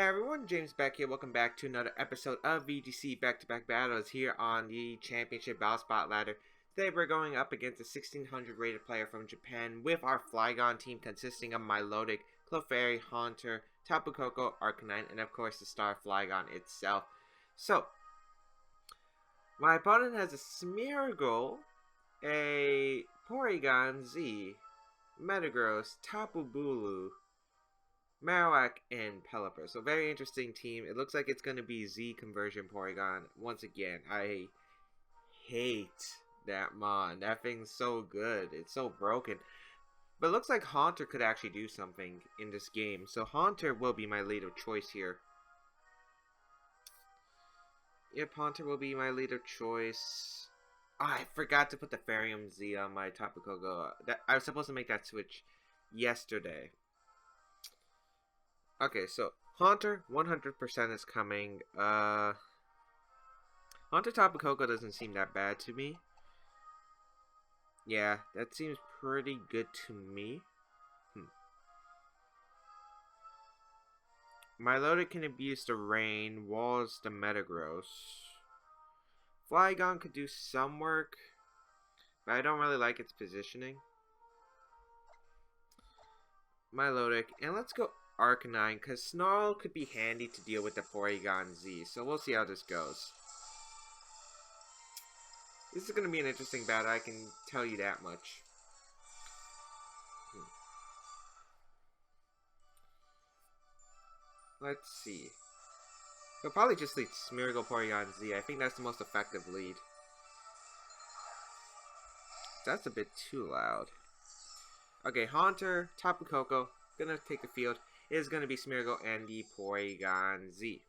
Hey everyone, James Baek here. Welcome back to another episode of VGC back-to-back battles here on the Championship Battle Spot ladder. Today we're going up against a 1600 rated player from Japan with our Flygon team consisting of Milotic, Clefairy, Haunter, Tapu, Koko, Arcanine, and of course the star Flygon itself. So, my opponent has a Smeargle, a Porygon-Z, Metagross, Tapu Bulu, Marowak, and Pelipper. So very interesting team. It looks like it's going to be Z conversion Porygon. Once again, I hate that mon. That thing's so good. It's so broken. But it looks like Haunter could actually do something in this game. So Haunter will be my lead of choice here. Yep, Haunter will be my lead of choice. Oh, I forgot to put the Therium Z on my Tapu Koko. I was supposed to make that switch yesterday. Okay, so Haunter 100% is coming. Haunter Tapu Koko doesn't seem that bad to me. Yeah, that seems pretty good to me. Milotic can abuse the rain, walls the Metagross. Flygon could do some work, but I don't really like its positioning. Milotic, and let's go Arcanine, because Snarl could be handy to deal with the Porygon-Z, so we'll see how this goes. This is going to be an interesting battle, I can tell you that much. Let's see. He'll probably just lead Smeargle Porygon-Z. I think that's the most effective lead. That's a bit too loud. Okay, Haunter, Tapu Koko, gonna take the field. It is going to be Smeargle and the Porygon-Z.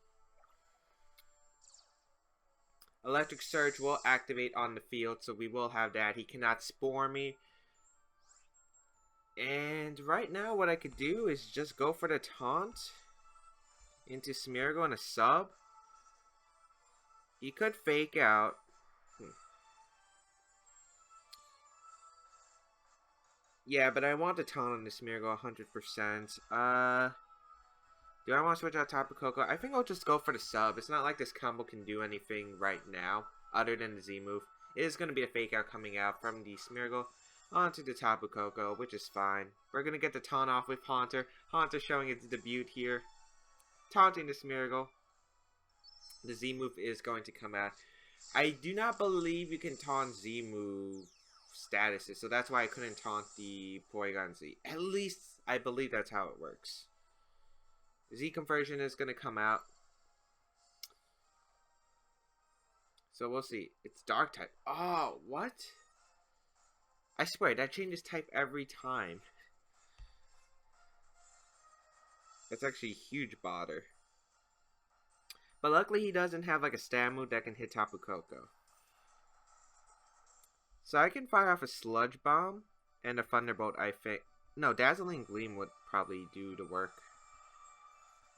Electric Surge will activate on the field, so we will have that. He cannot Spore me. And right now what I could do is just go for the Taunt into Smeargle and a sub. He could Fake Out. Yeah, but I want the Taunt on the Smeargle 100%. Do I want to switch out Tapu Koko? I think I'll just go for the sub. It's not like this combo can do anything right now, other than the Z move. It is going to be a Fake Out coming out from the Smeargle onto the Tapu Koko, which is fine. We're going to get the Taunt off with Haunter. Haunter showing its debut here. Taunting the Smeargle. The Z move is going to come out. I do not believe you can taunt Z move statuses, so that's why I couldn't taunt the Porygon-Z. At least I believe that's how it works. Z conversion is going to come out, so we'll see. It's Dark type. Oh, what? I swear that changes type every time. That's actually a huge bother. But luckily he doesn't have like a stab move that can hit Tapu Koko. So I can fire off a Sludge Bomb and a Thunderbolt, I think. No, Dazzling Gleam would probably do the work.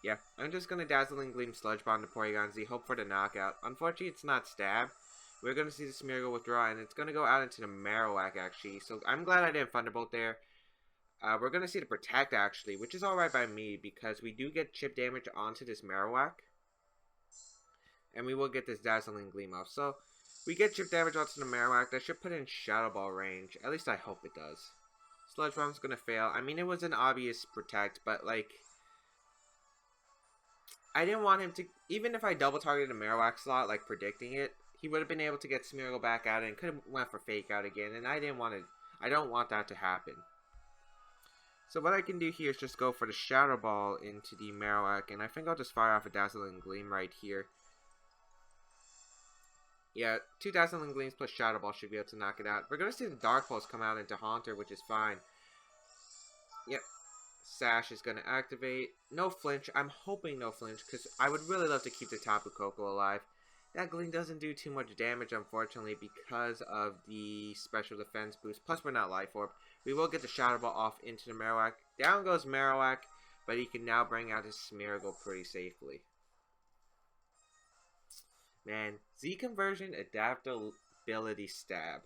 Yeah, I'm just going to Dazzling Gleam Sludge Bomb to Porygon-Z, hope for the knockout. Unfortunately, it's not Stab. We're going to see the Smeargle withdraw, and it's going to go out into the Marowak, actually. So I'm glad I didn't Thunderbolt there. We're going to see the Protect, actually, which is alright by me, because we do get chip damage onto this Marowak. And we will get this Dazzling Gleam off. So we get chip damage onto the Marowak. That should put it in Shadow Ball range. At least I hope it does. Sludge Bomb's going to fail. I mean, it was an obvious Protect, but, like, I didn't want him to, even if I double targeted a Marowak slot, like predicting it, he would have been able to get Smeargle back out and could have went for Fake Out again, and I don't want that to happen. So what I can do here is just go for the Shadow Ball into the Marowak, and I think I'll just fire off a Dazzling Gleam right here. Yeah, 2 Dazzling Gleams plus Shadow Ball should be able to knock it out. We're going to see the Dark Pulse come out into Haunter, which is fine. Yep. Sash is going to activate. No flinch. I'm hoping no flinch, because I would really love to keep the Tapu Koko alive. That Gleam doesn't do too much damage, unfortunately, because of the special defense boost. Plus, we're not Life Orb. We will get the Shadow Ball off into the Marowak. Down goes Marowak, but he can now bring out his Smeargle pretty safely. Man, Z conversion, adaptability, stab.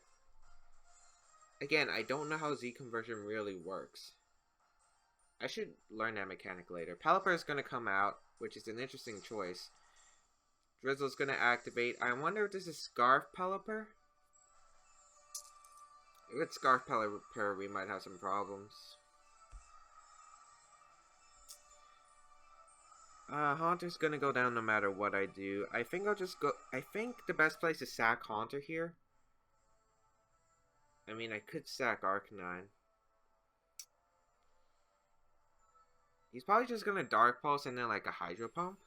Again, I don't know how Z conversion really works. I should learn that mechanic later. Pelipper is going to come out. which is an interesting choice. Drizzle's gonna activate. I wonder if this is Scarf Pelipper? If it's Scarf Pelipper, we might have some problems. Haunter's gonna go down no matter what I do. I think I'll just go... I think the best place is sack Haunter here. I mean, I could sack Arcanine. He's probably just gonna Dark Pulse and then like a Hydro Pump.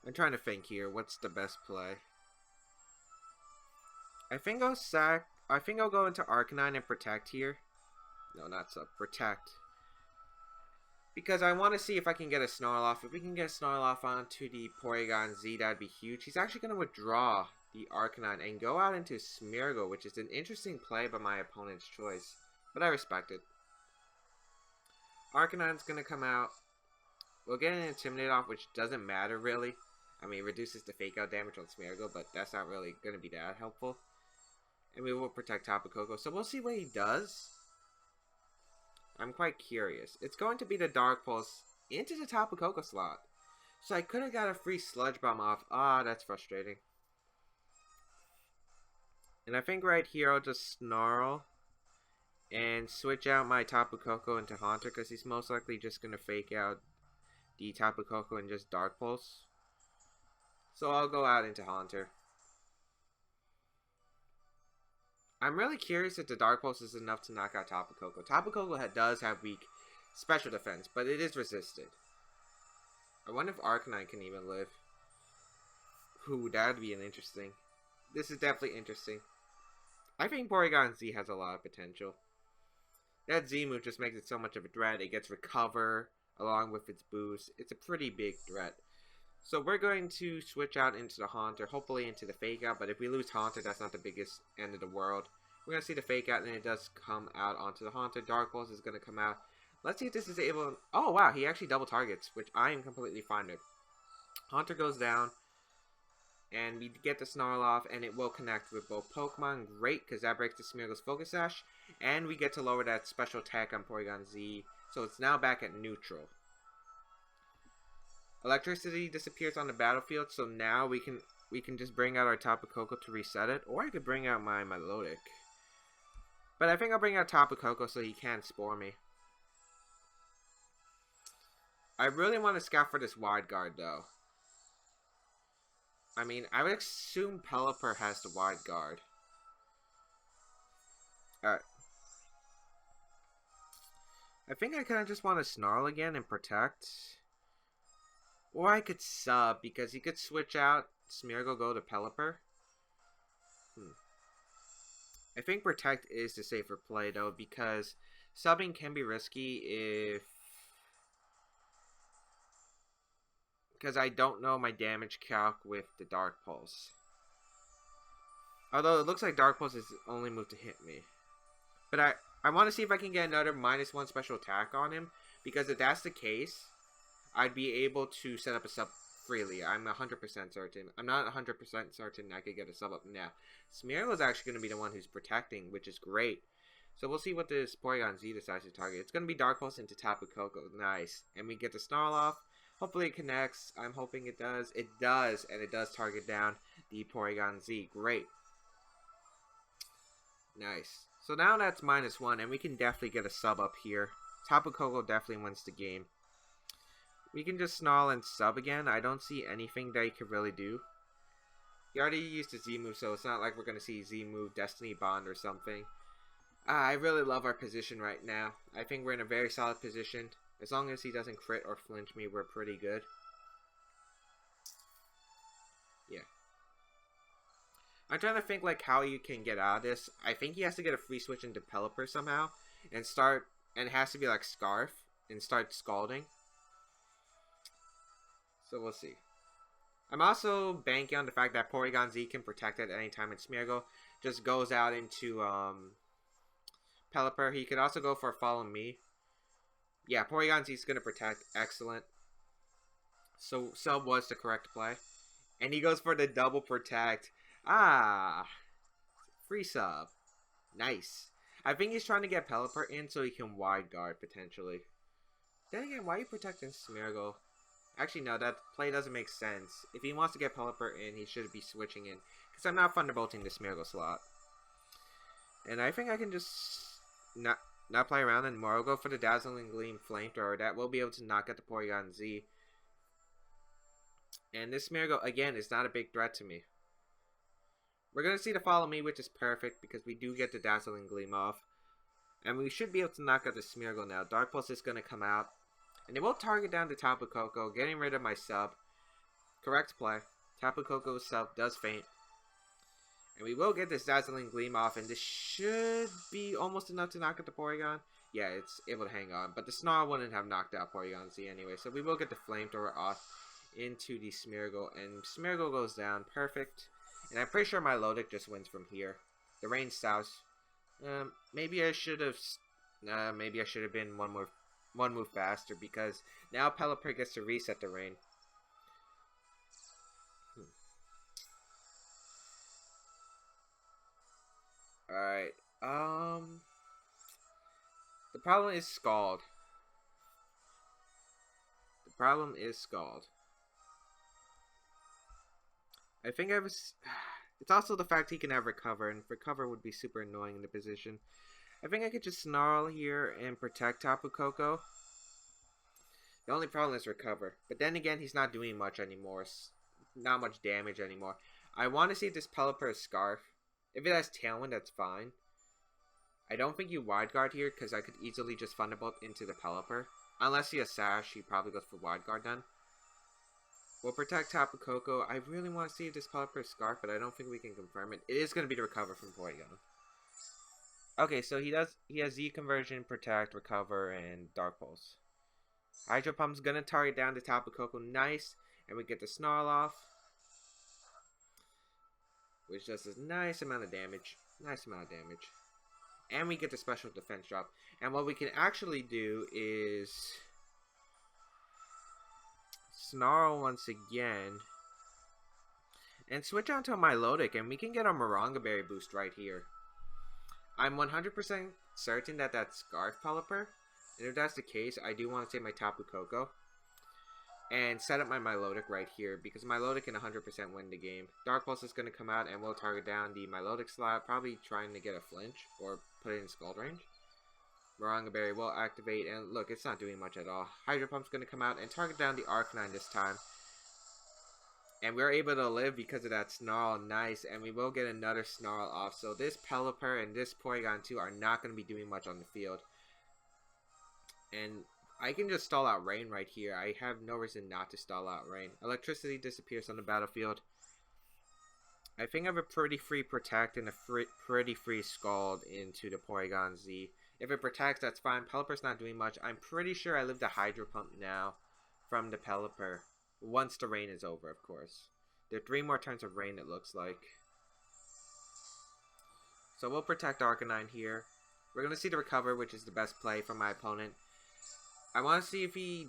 I'm trying to think here. What's the best play? I think I'll sack... I think I'll go into Arcanine and Protect here. No, not Sub. Protect. Because I want to see if I can get a Snarl off. If we can get a Snarl off onto the Porygon-Z, that'd be huge. He's actually going to withdraw the Arcanine and go out into Smeargle, which is an interesting play by my opponent's choice. But I respect it. Arcanine's going to come out. We'll get an Intimidate off, which doesn't matter really. I mean, it reduces the fake out damage on Smeargle, but that's not really going to be that helpful. And we will protect Tapu Koko. So we'll see what he does. I'm quite curious. It's going to be the Dark Pulse into the Tapu Koko slot. So I could have got a free Sludge Bomb off. Ah, that's frustrating. And I think right here I'll just Snarl. And switch out my Tapu Koko into Haunter. Because he's most likely just going to fake out the Tapu Koko and just Dark Pulse. So I'll go out into Haunter. I'm really curious if the Dark Pulse is enough to knock out Tapu Koko. Tapu Koko does have weak special defense, but it is resisted. I wonder if Arcanine can even live. Ooh, that would be an interesting. This is definitely interesting. I think Porygon-Z has a lot of potential. That Z move just makes it so much of a threat. It gets Recover along with its boost. It's a pretty big threat. So we're going to switch out into the Haunter, hopefully into the Fake Out, but if we lose Haunter, that's not the biggest end of the world. We're going to see the Fake Out, and it does come out onto the Haunter. Dark Pulse is going to come out. Let's see if this is able... Oh, wow, he actually double targets, which I am completely fine with. Haunter goes down, and we get the Snarl off, and it will connect with both Pokemon. Great, because that breaks the Smeargle's Focus Sash, and we get to lower that special attack on Porygon-Z, so it's now back at neutral. Electricity disappears on the battlefield, so now we can just bring out our Tapu Koko to reset it, or I could bring out my Milotic. But I think I'll bring out Tapu Koko so he can't Spore me. I really want to scout for this Wide Guard though. I mean, I would assume Pelipper has the Wide Guard. Alright. I think I kind of just want to Snarl again and Protect. Or I could sub, because he could switch out Smeargle, go to Pelipper. I think Protect is the safer play, though, because subbing can be risky if... Because I don't know my damage calc with the Dark Pulse. Although it looks like Dark Pulse is the only move to hit me. But I want to see if I can get another -1 special attack on him, because if that's the case... I'd be able to set up a sub freely. I'm 100% certain. I'm not 100% certain I could get a sub up now. Smeargle is actually going to be the one who's protecting, which is great. So we'll see what this Porygon-Z decides to target. It's going to be Dark Pulse into Tapu Koko. Nice. And we get the Snarl off. Hopefully it connects. I'm hoping it does. It does. And it does target down the Porygon-Z. Great. Nice. So now that's -1. And we can definitely get a sub up here. Tapu Koko definitely wins the game. We can just Snarl and sub again. I don't see anything that he could really do. He already used the Z move, so it's not like we're going to see Z move Destiny Bond or something. I really love our position right now. I think we're in a very solid position. As long as he doesn't crit or flinch me, we're pretty good. Yeah. I'm trying to think like how you can get out of this. I think he has to get a free switch into Pelipper somehow. And it has to be like Scarf. And start Scalding. So we'll see. I'm also banking on the fact that Porygon-Z can protect at any time, and Smeargle just goes out into Pelipper. He could also go for Follow Me. Yeah, Porygon-Z is going to protect. Excellent. So sub was the correct play. And he goes for the double protect. Ah! Free sub. Nice. I think he's trying to get Pelipper in so he can wide guard potentially. Then again, why are you protecting Smeargle? Actually, no, that play doesn't make sense. If he wants to get Pelipper in, he should be switching in. Because I'm not Thunderbolting the Smeargle slot. And I think I can just not play around anymore. I'll go for the Dazzling Gleam Flamethrower. That will be able to knock out the Porygon-Z. And this Smeargle, again, is not a big threat to me. We're going to see the Follow Me, which is perfect because we do get the Dazzling Gleam off. And we should be able to knock out the Smeargle now. Dark Pulse is going to come out. And it will target down the Tapu Koko, getting rid of my sub. Correct play. Tapu Koko's sub does faint. And we will get this Dazzling Gleam off, and this should be almost enough to knock out the Porygon. Yeah, it's able to hang on, but the Snarl wouldn't have knocked out Porygon-Z anyway, so we will get the Flamethrower off into the Smeargle, and Smeargle goes down. Perfect. And I'm pretty sure Milotic just wins from here. The rain stops. Maybe I should have been one move faster, because now Pelipper gets to reset the rain. Alright, the problem is Scald. I think I was... It's also the fact he can have Recover, and Recover would be super annoying in the position. I think I could just Snarl here and protect Tapu Koko. The only problem is Recover. But then again, he's not doing much anymore. Not much damage anymore. I want to see this Pelipper Scarf. If it has Tailwind, that's fine. I don't think you Wide Guard here, because I could easily just Thunderbolt into the Pelipper. Unless he has Sash, he probably goes for Wide Guard then. We'll protect Tapu Koko. I really want to see this Pelipper Scarf, but I don't think we can confirm it. It is going to be the Recover from Porygon. Okay, so he has Z Conversion, Protect, Recover, and Dark Pulse. Hydro Pump's going to target down the Tapu Koko. Nice. And we get the Snarl off, which does a nice amount of damage. And we get the special defense drop. And what we can actually do is Snarl once again and switch on to a Milotic, and we can get a Maranga Berry boost right here. I'm 100% certain that that's Scarf Pelipper, and if that's the case, I do want to save my Tapu Koko and set up my Milotic right here, because Milotic can 100% win the game. Dark Pulse is going to come out and we'll target down the Milotic slot, probably trying to get a flinch or put it in Scald range. Maranga Berry will activate, and look, it's not doing much at all. Hydro Pump's going to come out and target down the Arcanine this time. And we're able to live because of that Snarl. Nice, and we will get another Snarl off. So this Pelipper and this Porygon-2 are not going to be doing much on the field. And I can just stall out Rain right here. I have no reason not to stall out Rain. Electricity disappears on the battlefield. I think I have a pretty free Protect and a pretty free Scald into the Porygon-Z. If it protects, that's fine. Pelipper's not doing much. I'm pretty sure I live the Hydro Pump now from the Pelipper. Once the rain is over, of course. There are 3 more turns of rain, it looks like. So we'll protect Arcanine here. We're going to see the Recover, which is the best play from my opponent. I want to see if he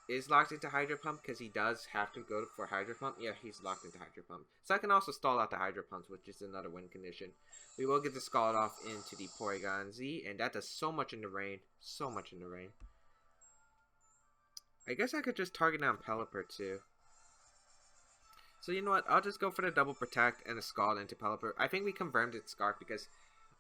is locked into Hydro Pump, because he does have to go for Hydro Pump. Yeah, he's locked into Hydro Pump. So I can also stall out the Hydro Pumps, which is another win condition. We will get the Scald off into the Porygon-Z, and that does so much in the rain. So much in the rain. I guess I could just target down Pelipper too. So you know what? I'll just go for the double Protect and a Scald into Pelipper. I think we confirmed it's Scarf because...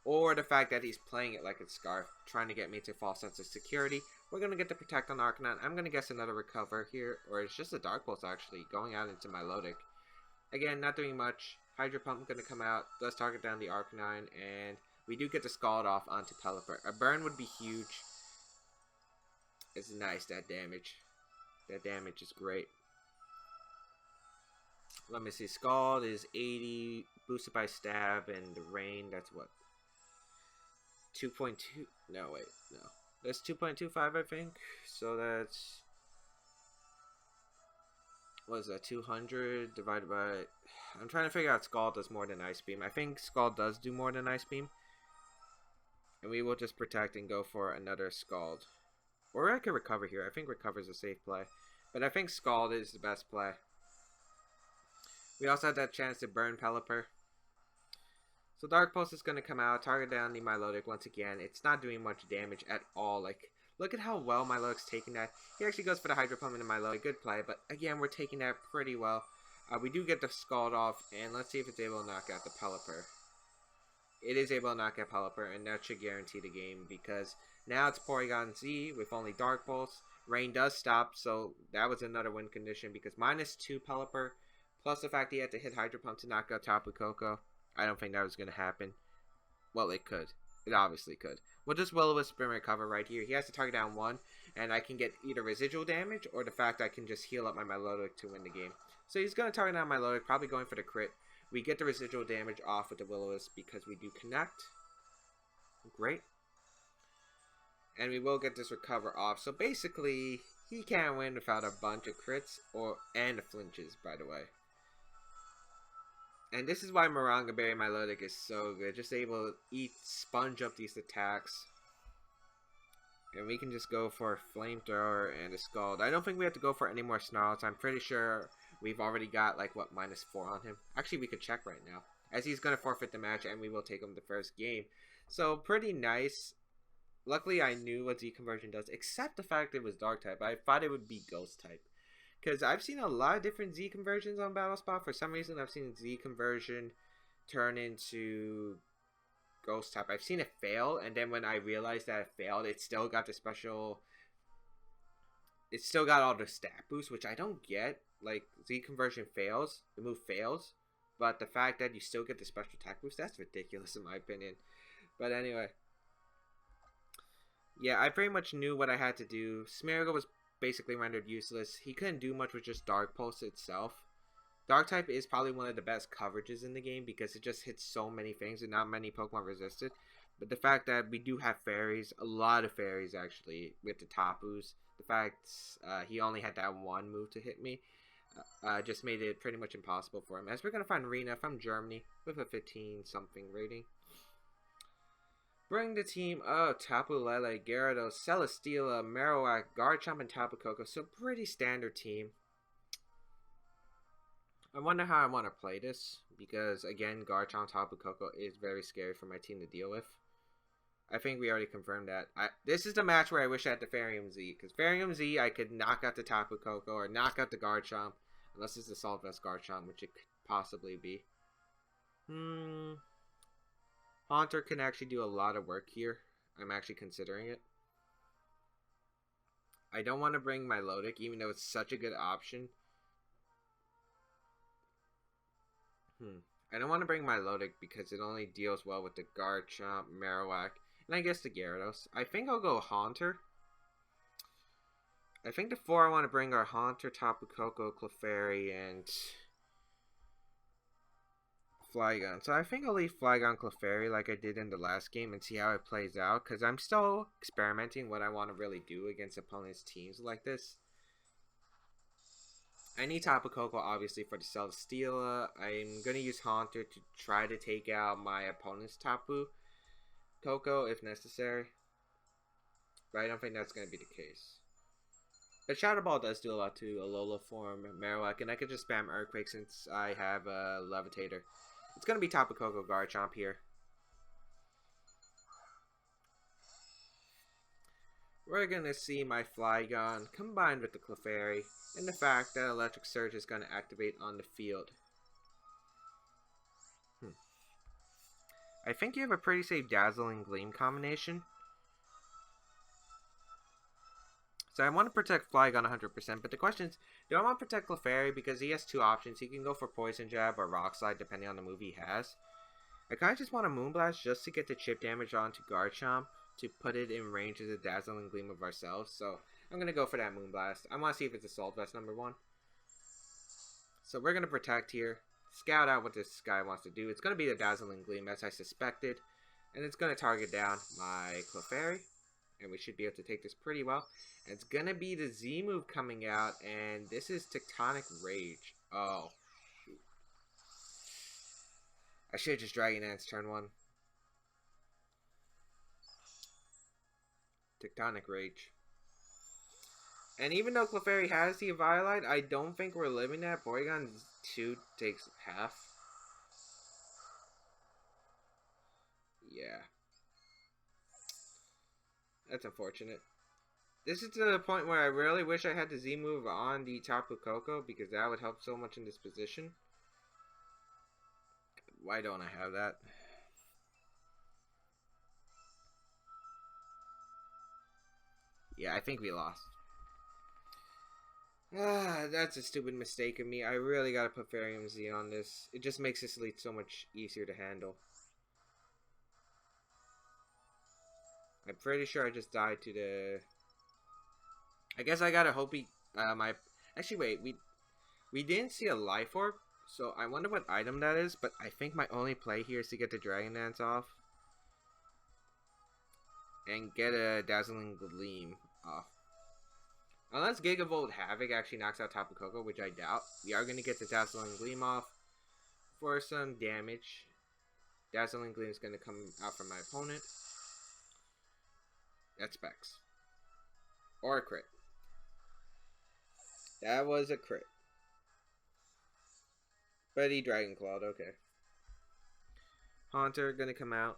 Or the fact that he's playing it like it's Scarf, trying to get me to false sense of security. We're going to get the Protect on Arcanine. I'm going to guess another Recover here. Or it's just a Dark Pulse actually, going out into Milotic. Again, not doing much. Hydro Pump going to come out. Does target down the Arcanine. And we do get the Scald off onto Pelipper. A burn would be huge. It's nice, that damage. That damage is great. Let me see. Scald is 80. Boosted by Stab. And the Rain, that's what? 2.2. No, wait. No. That's 2.25, I think. So that's... What is that? 200 divided by... I'm trying to figure out Scald does more than Ice Beam. I think Scald does do more than Ice Beam. And we will just Protect and go for another Scald. Or I could Recover here. I think Recover is a safe play. But I think Scald is the best play. We also had that chance to burn Pelipper. So Dark Pulse is going to come out, target down the Milotic once again. It's not doing much damage at all. Like, look at how well Milotic's taking that. He actually goes for the Hydro Pump into Milotic. Good play, but again, we're taking that pretty well. We do get the Scald off, and let's see if it's able to knock out the Pelipper. It is able to knock out Pelipper, and that should guarantee the game, because now it's Porygon-Z with only Dark Pulse. Rain does stop, so that was another win condition, because -2 Pelipper, plus the fact he had to hit Hydro Pump to knock out Tapu Koko. I don't think that was going to happen. Well, it could. It obviously could. We'll just Will-O-Wisp and recover right here. He has to target down 1, and I can get either residual damage or the fact I can just heal up my Milotic to win the game. So he's going to target down Milotic, probably going for the crit. We get the residual damage off with the Will-O-Wisp because we do connect. Great. And we will get this recover off. So basically, he can't win without a bunch of crits and flinches, by the way. And this is why Maranga Berry Milotic is so good. Just able to sponge up these attacks. And we can just go for a Flamethrower and a Scald. I don't think we have to go for any more Snarls. I'm pretty sure we've already got, like, what, -4 on him. Actually, we could check right now, as he's going to forfeit the match, and we will take him the first game. So, pretty nice. Luckily, I knew what Z conversion does, except the fact it was Dark type. I thought it would be Ghost type. Because I've seen a lot of different Z conversions on BattleSpot. For some reason, I've seen Z conversion turn into Ghost type. I've seen it fail, and then when I realized that it failed, it still got the special... It still got all the stat boosts, which I don't get. Like, Z conversion fails, the move fails, but the fact that you still get the special attack boost, that's ridiculous in my opinion. But anyway. Yeah, I pretty much knew what I had to do. Smeargle was basically rendered useless. He couldn't do much with just Dark Pulse itself. Dark type is probably one of the best coverages in the game because it just hits so many things and not many Pokemon resisted. But the fact that we do have fairies, a lot of fairies actually, with the Tapus. The fact he only had that one move to hit me just made it pretty much impossible for him. As we're going to find Rena from Germany with a 15-something rating. Bring the team of Tapu, Lele, Gyarados, Celesteela, Marowak, Garchomp, and Tapu Koko. So pretty standard team. I wonder how I want to play this. Because again, Garchomp, Tapu Koko is very scary for my team to deal with. I think we already confirmed that. This is the match where I wish I had the Farium Z. Because Farium Z, I could knock out the Tapu Koko or knock out the Garchomp. Unless it's the Assault Vest Garchomp, which it could possibly be. Haunter can actually do a lot of work here. I'm actually considering it. I don't want to bring Milotic, even though it's such a good option. I don't want to bring Milotic because it only deals well with the Garchomp, Marowak, and I guess the Gyarados. I think I'll go Haunter. I think the 4 I want to bring are Haunter, Tapu Koko, Clefairy, and Flygon. So I think I'll leave Flygon Clefairy like I did in the last game and see how it plays out. Because I'm still experimenting what I want to really do against opponents' teams like this. I need Tapu Koko obviously for the Celesteela. I'm going to use Haunter to try to take out my opponent's Tapu Koko if necessary. But I don't think that's going to be the case. But Shadow Ball does do a lot to Alola form Marowak, and I could just spam Earthquake since I have a Levitator. It's going to be Tapu Koko Garchomp here. We're going to see my Flygon combined with the Clefairy, and the fact that Electric Surge is going to activate on the field. I think you have a pretty safe Dazzling Gleam combination. So I want to protect Flygon 100%, but the question is, do I want to protect Clefairy because he has 2 options. He can go for Poison Jab or Rock Slide depending on the move he has. I kind of just want to Moonblast just to get the chip damage onto Garchomp to put it in range of the Dazzling Gleam of ourselves. So I'm going to go for that Moonblast. I want to see if it's Assault Vest number 1. So we're going to protect here. Scout out what this guy wants to do. It's going to be the Dazzling Gleam as I suspected. And it's going to target down my Clefairy. And we should be able to take this pretty well. And it's going to be the Z move coming out. And this is Tectonic Rage. Oh, shoot. I should have just Dragon Dance turn 1. Tectonic Rage. And even though Clefairy has the Eviolite, I don't think we're living that. Porygon-Z takes half. Yeah. That's unfortunate. This is to the point where I really wish I had the Z move on the Tapu Koko, because that would help so much in this position. Why don't I have that? Yeah, I think we lost. That's a stupid mistake of me. I really gotta put Fairyum Z on this. It just makes this lead so much easier to handle. I'm pretty sure I just died to the... I guess I gotta hope he... Actually, wait. We didn't see a Life Orb, so I wonder what item that is, but I think my only play here is to get the Dragon Dance off. And get a Dazzling Gleam off. Unless Gigavolt Havoc actually knocks out Tapu Koko, which I doubt, we are going to get the Dazzling Gleam off for some damage. Dazzling Gleam is going to come out from my opponent. That's Specs. Or a crit. That was a crit. But he Dragon Clawed, okay. Haunter going to come out.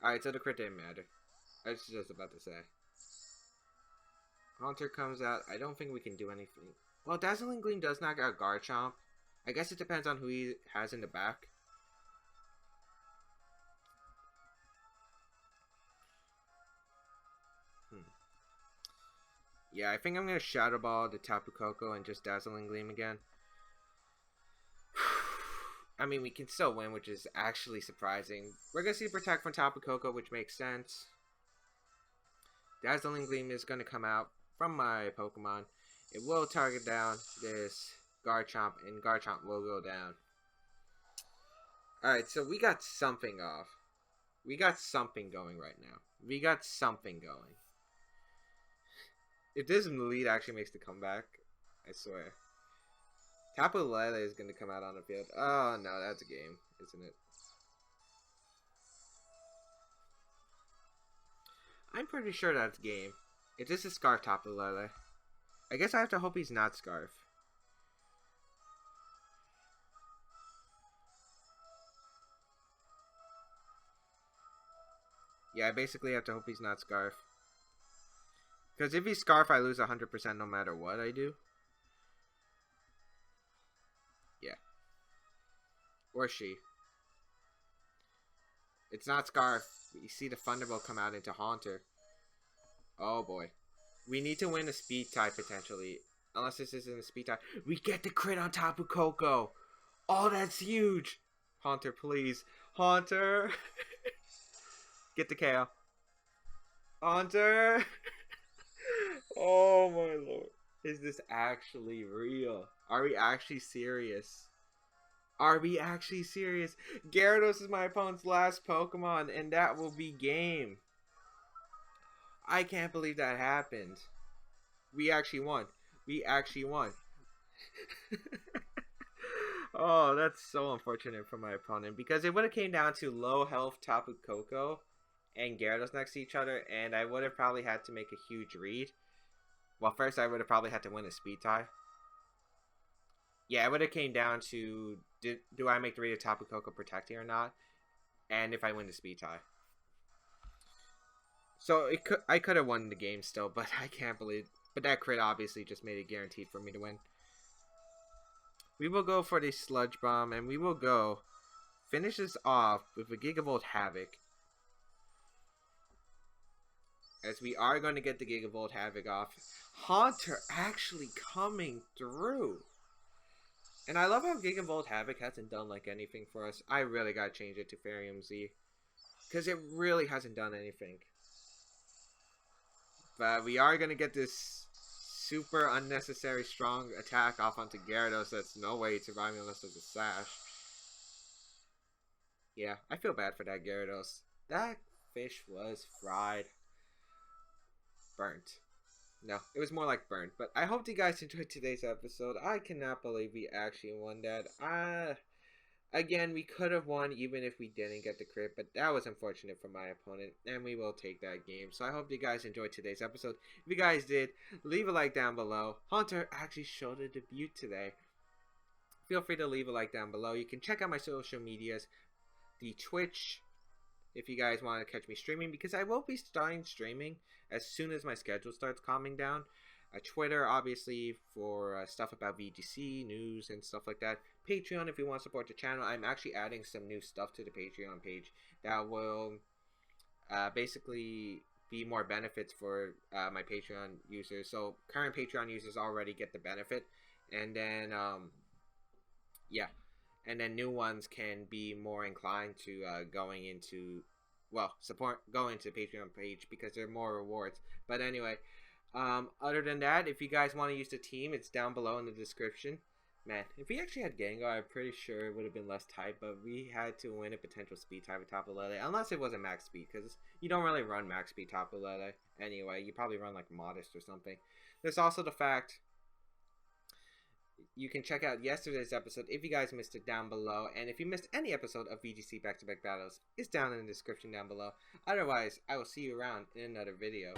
Alright, so the crit didn't matter. I was just about to say. Haunter comes out. I don't think we can do anything. Well, Dazzling Gleam does knock out Garchomp. I guess it depends on who he has in the back. Yeah, I think I'm going to Shadow Ball the Tapu Koko and just Dazzling Gleam again. I mean, we can still win, which is actually surprising. We're going to see Protect from Tapu Koko, which makes sense. Dazzling Gleam is going to come out from my Pokemon. It will target down this Garchomp, and Garchomp will go down. Alright, so we got something off. We got something going right now. We got something going. If this lead actually makes the comeback, I swear. Tapu Lele is going to come out on the field. Oh, no, that's a game, isn't it? I'm pretty sure that's game. If this is Scarf Tapu Lele. I guess I have to hope he's not Scarf. Yeah, I basically have to hope he's not Scarf. Because if he's Scarf, I lose 100% no matter what I do. Yeah. Or she. It's not Scarf. You see the Thunderbolt come out into Haunter. Oh boy. We need to win a speed tie potentially. Unless this isn't a speed tie. We get the crit on Tapu Koko. Oh, that's huge. Haunter, please. Haunter. Get the KO. Haunter. Oh my lord. Is this actually real? Are we actually serious? Are we actually serious? Gyarados is my opponent's last Pokemon, and that will be game. I can't believe that happened. We actually won. We actually won. Oh, that's so unfortunate for my opponent, because it would have came down to low health Tapu Koko and Gyarados next to each other, and I would have probably had to make a huge read. Well, first I would have probably had to win a speed tie. Yeah, it would have came down to do I make the read of Tapu Koko protecting or not, and if I win the speed tie. So I could have won the game still, but I can't believe. But that crit obviously just made it guaranteed for me to win. We will go for the Sludge Bomb, and we will go finish this off with a Gigavolt Havoc. As we are going to get the Gigavolt Havoc off. Haunter actually coming through. And I love how Gigavolt Havoc hasn't done like anything for us. I really got to change it to Fairyum Z. Because it really hasn't done anything. But we are going to get this super unnecessary strong attack off onto Gyarados. That's no way he's surviving unless there's a Sash. Yeah, I feel bad for that Gyarados. That fish was fried. Burnt. No, it was more like burnt. But I hope you guys enjoyed today's episode. I cannot believe we actually won that. Again, we could have won even if we didn't get the crit, but that was unfortunate for my opponent, and we will take that game. So I hope you guys enjoyed today's episode. If you guys did, leave a like down below. Haunter actually showed a debut today. Feel free to leave a like down below. You can check out my social medias the Twitch, if you guys want to catch me streaming, because I will be starting streaming as soon as my schedule starts calming down. Twitter, obviously, for stuff about VGC, news, and stuff like that. Patreon, if you want to support the channel. I'm actually adding some new stuff to the Patreon page that will basically be more benefits for my Patreon users. So current Patreon users already get the benefit, and then yeah, and then new ones can be more inclined to going into the Patreon page because there are more rewards. But anyway, other than that, if you guys want to use the team, it's down below in the description. Man, if we actually had Gengar, I'm pretty sure it would have been less type, but we had to win a potential speed type with Tapu Lele, unless it wasn't max speed, because you don't really run max speed Tapu Lele anyway. You probably run like Modest or something. There's also the fact you can check out yesterday's episode if you guys missed it down below, and if you missed any episode of VGC back-to-back battles, it's down in the description down below. Otherwise, I will see you around in another video.